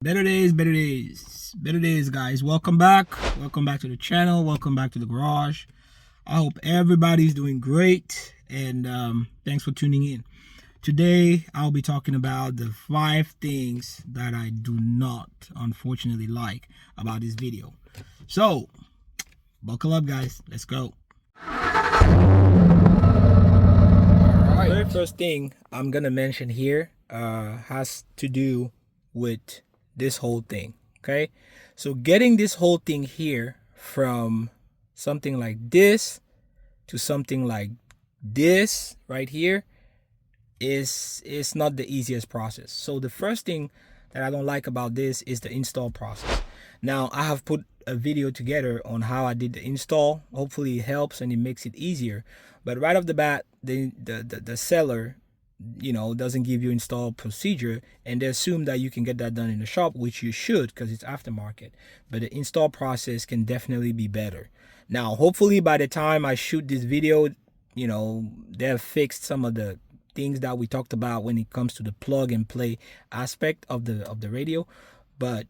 Better days, guys. Welcome back to the channel, welcome back to the garage. I hope everybody's doing great, and thanks for tuning in. Today I'll be talking about the 5 things that I do not unfortunately like about this video. So buckle up, guys, let's go. Alright, the very first thing I'm gonna mention here has to do with this whole thing. Okay, so getting this whole thing here from something like this to something like this right here is not the easiest process. So the first thing that I don't like about this is the install process. Now I have put a video together on how I did the install. Hopefully it helps and it makes it easier, but right off the bat the seller, you know, doesn't give you install procedure, and they assume that you can get that done in the shop, which you should because it's aftermarket, but the install process can definitely be better. Now hopefully by the time I shoot this video, you know, they've fixed some of the things that we talked about when it comes to the plug and play aspect of the radio, but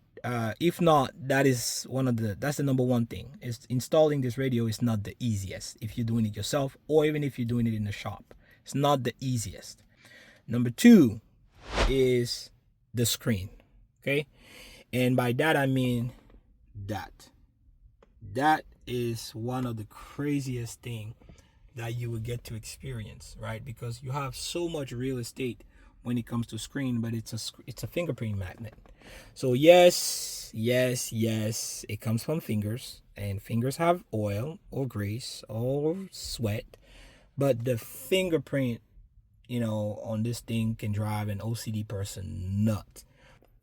if not, that's the number one thing. Is installing this radio is not the easiest if you're doing it yourself, or even if you're doing it in the shop. It's not the easiest. Number 2 is the screen. Okay, and by that I mean that is one of the craziest thing that you will get to experience, right? Because you have so much real estate when it comes to screen, but it's a fingerprint magnet. So yes, it comes from fingers, and fingers have oil or grease or sweat, but the fingerprint, you know, on this thing can drive an OCD person nuts.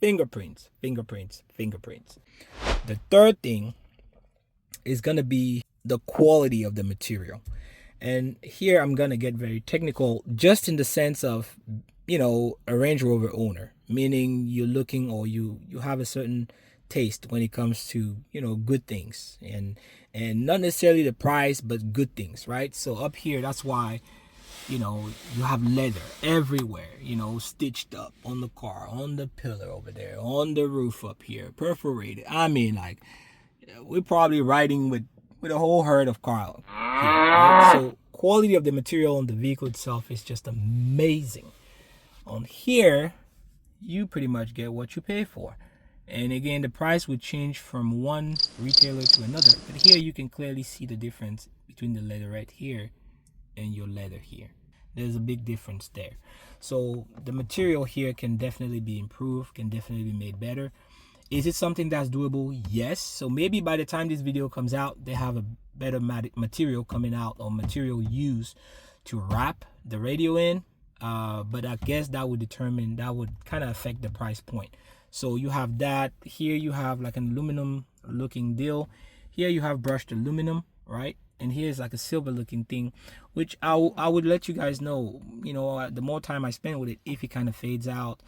Fingerprints. The third thing is gonna be the quality of the material, and here I'm gonna get very technical, just in the sense of, you know, a Range Rover owner, meaning you're looking, or you have a certain taste when it comes to, you know, good things, and not necessarily the price, but good things, right? So up here, that's why, you know, you have leather everywhere, you know, stitched up on the car, on the pillar over there, on the roof up here, perforated. I mean, like, we're probably riding with a whole herd of car here, right? So quality of the material on the vehicle itself is just amazing. On here, you pretty much get what you pay for. And again, the price would change from one retailer to another, but here you can clearly see the difference between the leather right here and your leather here. There's a big difference there. So the material here can definitely be improved, can definitely be made better. Is it something that's doable? Yes. So maybe by the time this video comes out, they have a better material coming out, or material used to wrap the radio in. But I guess that would kind of affect the price point. So you have that. Here you have like an aluminum looking deal. Here you have brushed aluminum, right? And here's like a silver looking thing, which I would let you guys know, you know, the more time I spend with it, if it kind of fades out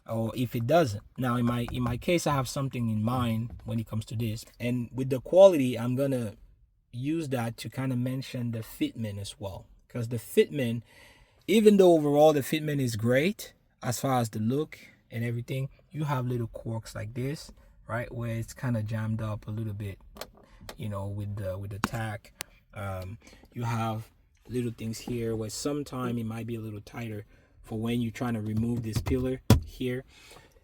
or if it doesn't. Now in my case, I have something in mind when it comes to this, and with the quality, I'm gonna use that to kind of mention the fitment as well, because the fitment, even though overall the fitment is great as far as the look and everything, you have little quirks like this, right, where it's kind of jammed up a little bit, you know, with the tack. You have little things here where sometimes it might be a little tighter for when you're trying to remove this pillar. Here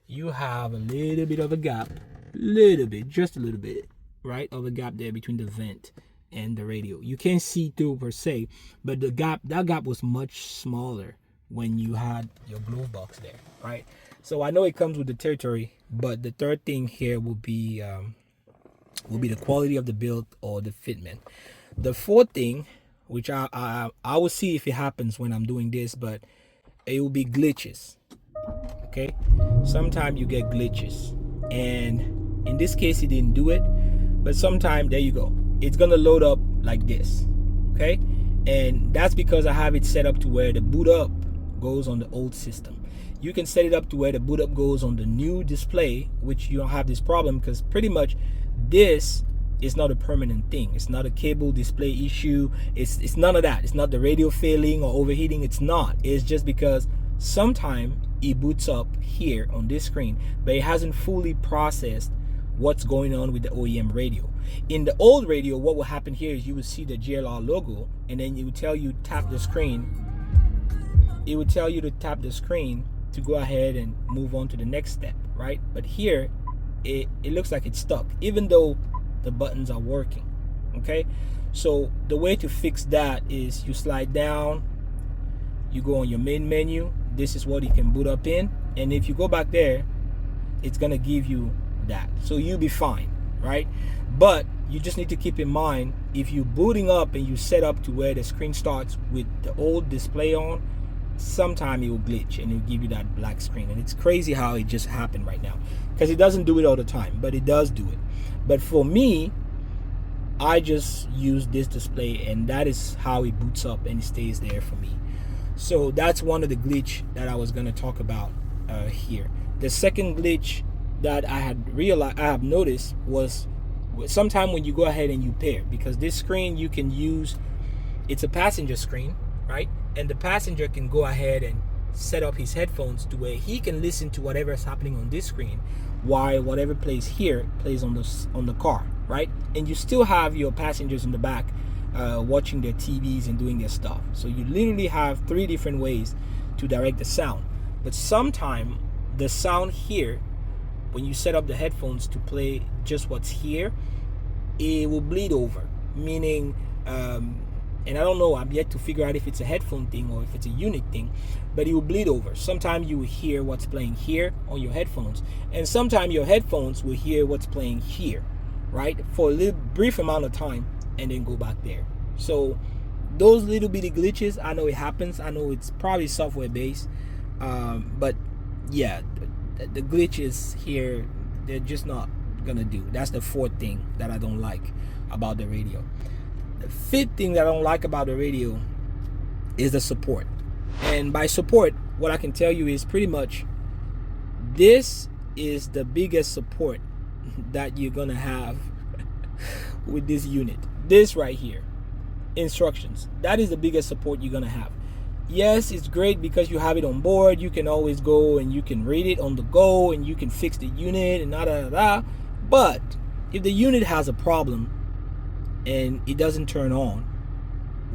you have a little bit of a gap, just a little bit, right, of a gap there between the vent and the radio. You can't see through per se, but that gap was much smaller when you had your glove box there, right? So I know it comes with the territory, but the third thing here will be the quality of the build, or the fitment. The fourth thing, which I will see if it happens when I'm doing this, but it will be glitches. Okay, sometimes you get glitches, and in this case it didn't do it, but sometimes, there you go, it's gonna load up like this. Okay, and that's because I have it set up to where the boot up goes on the old system. You can set it up to where the boot up goes on the new display, which you don't have this problem, because pretty much this is not a permanent thing. It's not a cable display issue. It's none of that. It's not the radio failing or overheating. It's not. It's just because sometimes it boots up here on this screen, but it hasn't fully processed what's going on with the OEM radio. In the old radio, what will happen here is you would see the GLR logo, and then it would tell you tap the screen. It would tell you to tap the screen to go ahead and move on to the next step, right? But here, it looks like it's stuck, even though the buttons are working. Okay, so the way to fix that is you slide down, you go on your main menu. This is what you can boot up in, and if you go back there, it's gonna give you that, so you'll be fine, right? But you just need to keep in mind, if you're booting up and you set up to where the screen starts with the old display on, sometime it will glitch and it'll give you that black screen. And it's crazy how it just happened right now, because it doesn't do it all the time, but it does do it. But for me, I just use this display, and that is how it boots up and it stays there for me. So that's one of the glitch that I was going to talk about here. The second glitch that I have noticed was sometime when you go ahead and you pair, because this screen you can use, it's a passenger screen, right? And the passenger can go ahead and set up his headphones to where he can listen to whatever is happening on this screen, while whatever plays here plays on the car, right? And you still have your passengers in the back watching their TVs and doing their stuff. So you literally have 3 different ways to direct the sound. But sometimes the sound here, when you set up the headphones to play just what's here, it will bleed over, meaning and I don't know, I'm yet to figure out if it's a headphone thing or if it's a unit thing, but it will bleed over. Sometimes you will hear what's playing here on your headphones, and sometimes your headphones will hear what's playing here, right, for a little brief amount of time, and then go back there. So those little bitty glitches, I know it happens. I know it's probably software based, but yeah, the glitches here, they're just not gonna do. That's the 4th thing that I don't like about the radio. The 5th thing that I don't like about the radio is the support. And by support, what I can tell you is pretty much this is the biggest support that you're gonna have with this unit. This right here, instructions, that is the biggest support you're gonna have. Yes, it's great because you have it on board. You can always go and you can read it on the go, and you can fix the unit and but if the unit has a problem and it doesn't turn on,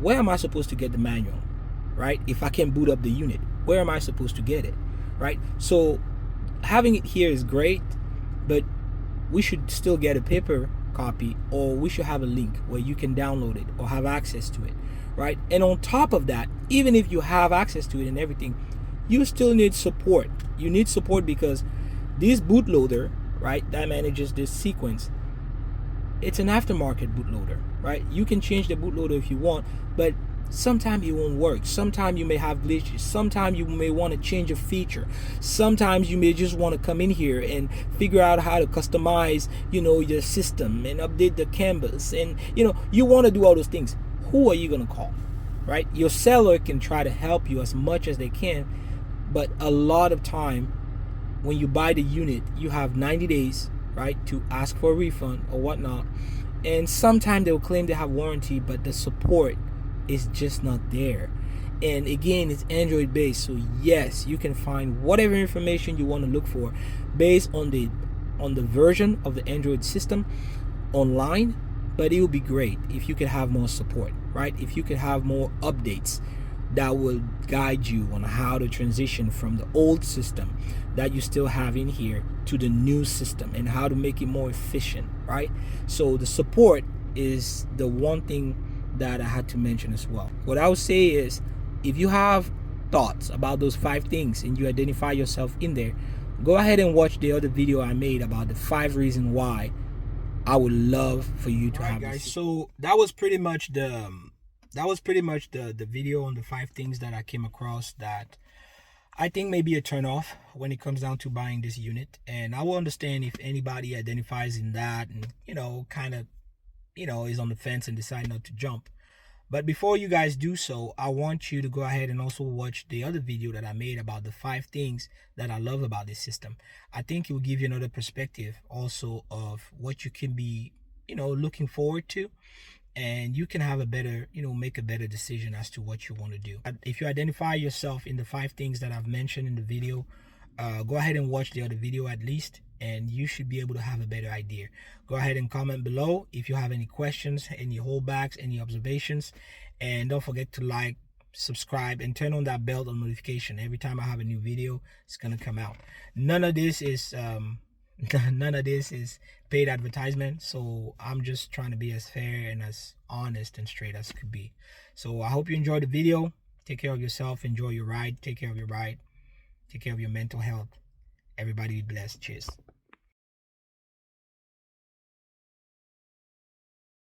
where am I supposed to get the manual, right? If I can't boot up the unit, where am I supposed to get it, right? So having it here is great, but we should still get a paper copy, or we should have a link where you can download it or have access to it, right? And on top of that, even if you have access to it and everything, you still need support. You need support because this bootloader, right, that manages this sequence, it's an aftermarket bootloader, right? You can change the bootloader if you want, but sometimes it won't work. Sometimes you may have glitches. Sometimes you may want to change a feature. Sometimes you may just want to come in here and figure out how to customize, your system and update the canvas, and you want to do all those things. Who are you going to call, right? Your seller can try to help you as much as they can, but a lot of time when you buy the unit, you have 90 days, right, to ask for a refund or whatnot. And sometimes they'll claim they have warranty, but the support is just not there. And again, it's Android based, so yes, you can find whatever information you want to look for based on the version of the Android system online. But it would be great if you could have more support, right? If you could have more updates that will guide you on how to transition from the old system that you still have in here to the new system, and how to make it more efficient, right? So the support is the one thing that I had to mention as well. What I would say is, if you have thoughts about those 5 things and you identify yourself in there, go ahead and watch the other video I made about the 5 reasons why I would love for you to have, guys. So that was pretty much the video on the 5 things that I came across that I think may be a turn off when it comes down to buying this unit. And I will understand if anybody identifies in that and kind of is on the fence and decide not to jump. But before you guys do so, I want you to go ahead and also watch the other video that I made about the 5 things that I love about this system. I think it will give you another perspective also of what you can be, looking forward to and you can have a better, make a better decision as to what you want to do. If you identify yourself in the 5 things that I've mentioned in the video, go ahead and watch the other video at least, and you should be able to have a better idea. Go ahead and comment below if you have any questions, any holdbacks, any observations, and don't forget to like, subscribe, and turn on that bell on notification. Every time I have a new video, it's gonna come out. None of this is paid advertisement, so I'm just trying to be as fair and as honest and straight as could be. So I hope you enjoyed the video. Take care of yourself, enjoy your ride, take care of your ride, take care of your mental health. Everybody be blessed. Cheers.